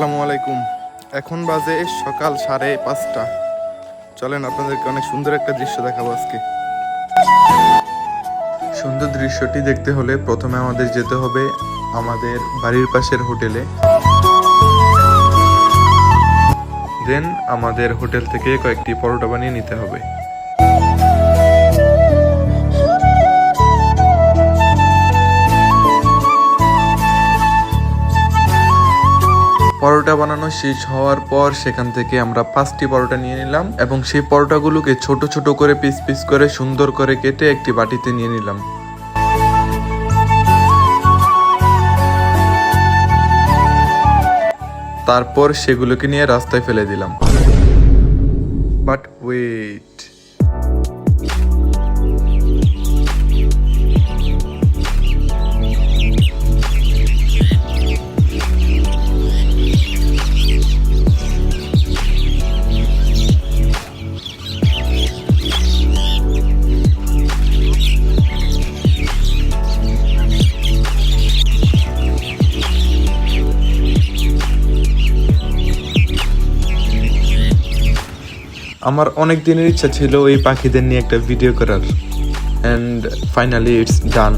আসসালামু আলাইকুম। এখন বাজে সকাল 5:30। চলেন আপনাদেরকে অনেক সুন্দর একটা দৃশ্য দেখাবো আজকে। সুন্দর দৃশ্যটি দেখতে হলে প্রথমে আমাদের যেতে হবে আমাদের বাড়ির পাশের হোটেলে। দেন আমাদের হোটেল থেকে কয়েকটি পরোটা বানিয়ে নিতে হবে। পরোটা বানানো শেষ হওয়ার পর সেখান থেকে আমরা 5টি পরোটা নিয়ে নিলাম এবং সেই পরোটাগুলোকে ছোট ছোট করে পিস পিস করে সুন্দর করে কেটে একটি বাটিতে নিয়ে নিলাম। তারপর সেগুলোকে নিয়ে রাস্তায় ফেলে দিলাম। বাট ওয়েট, আমার অনেক দিনের ইচ্ছা ছিল এই পাখিদের নিয়ে একটা ভিডিও করার, অ্যান্ড ফাইনালি ইটস ডান।